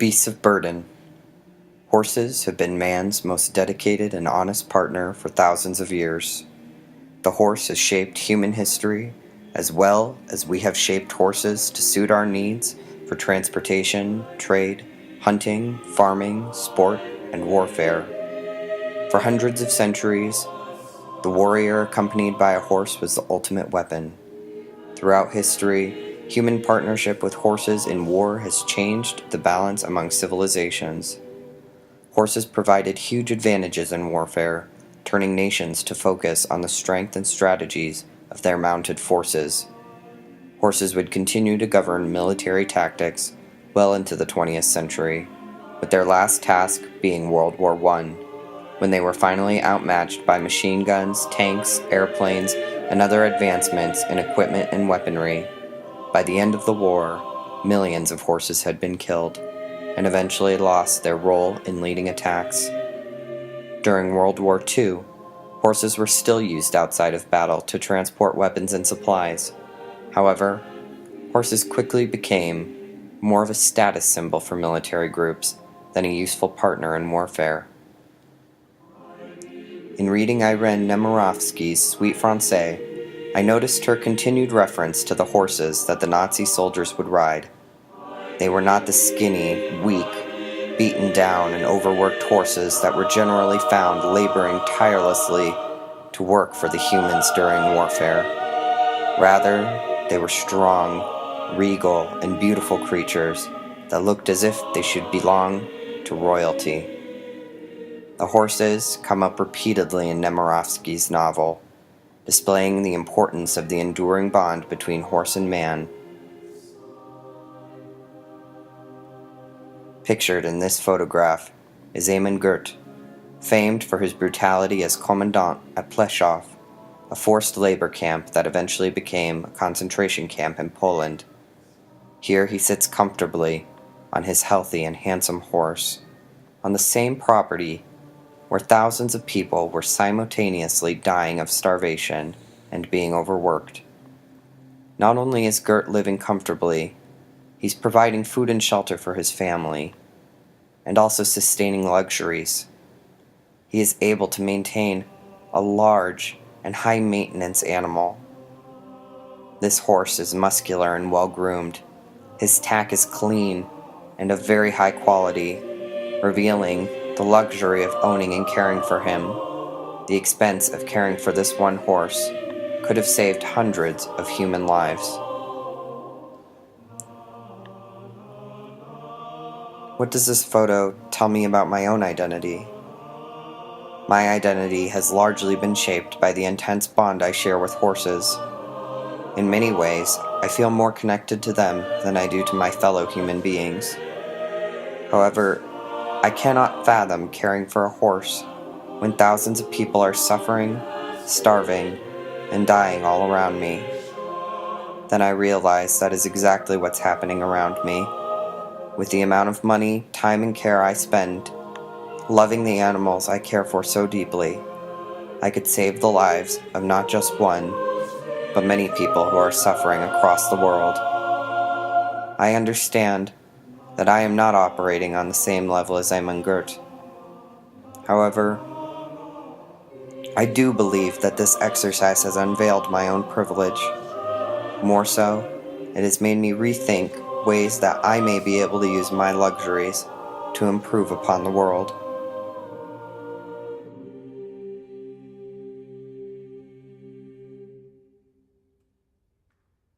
Beasts of burden. Horses have been man's most dedicated and honest partner for thousands of years. The horse has shaped human history as well as we have shaped horses to suit our needs for transportation, trade, hunting, farming, sport, and warfare. For hundreds of centuries, the warrior accompanied by a horse was the ultimate weapon. Throughout history, human partnership with horses in war has changed the balance among civilizations. Horses provided huge advantages in warfare, turning nations to focus on the strength and strategies of their mounted forces. Horses would continue to govern military tactics well into the 20th century, with their last task being World War I, when they were finally outmatched by machine guns, tanks, airplanes, and other advancements in equipment and weaponry. By the end of the war, millions of horses had been killed, and eventually lost their role in leading attacks. During World War II, horses were still used outside of battle to transport weapons and supplies. However, horses quickly became more of a status symbol for military groups than a useful partner in warfare. In reading Irene Nemirovsky's Suite Francais, I noticed her continued reference to the horses that the Nazi soldiers would ride. They were not the skinny, weak, beaten down, and overworked horses that were generally found laboring tirelessly to work for the humans during warfare. Rather, they were strong, regal, and beautiful creatures that looked as if they should belong to royalty. The horses come up repeatedly in Nemirovsky's novel, displaying the importance of the enduring bond between horse and man. Pictured in this photograph is Eamen Gurt, famed for his brutality as commandant at Pleshov, a forced labor camp that eventually became a concentration camp in Poland. Here he sits comfortably on his healthy and handsome horse, on the same property where thousands of people were simultaneously dying of starvation and being overworked. Not only is Gert living comfortably, he's providing food and shelter for his family, and also sustaining luxuries. He is able to maintain a large and high-maintenance animal. This horse is muscular and well-groomed. His tack is clean and of very high quality, revealing the luxury of owning and caring for him. The expense of caring for this one horse could have saved hundreds of human lives. What does this photo tell me about my own identity? My identity has largely been shaped by the intense bond I share with horses. In many ways, I feel more connected to them than I do to my fellow human beings. However, I cannot fathom caring for a horse when thousands of people are suffering, starving, and dying all around me. Then I realize that is exactly what's happening around me. With the amount of money, time, and care I spend loving the animals I care for so deeply, I could save the lives of not just one, but many people who are suffering across the world. I understand that I am not operating on the same level as Eamen Gurt. However, I do believe that this exercise has unveiled my own privilege. More so, it has made me rethink ways that I may be able to use my luxuries to improve upon the world.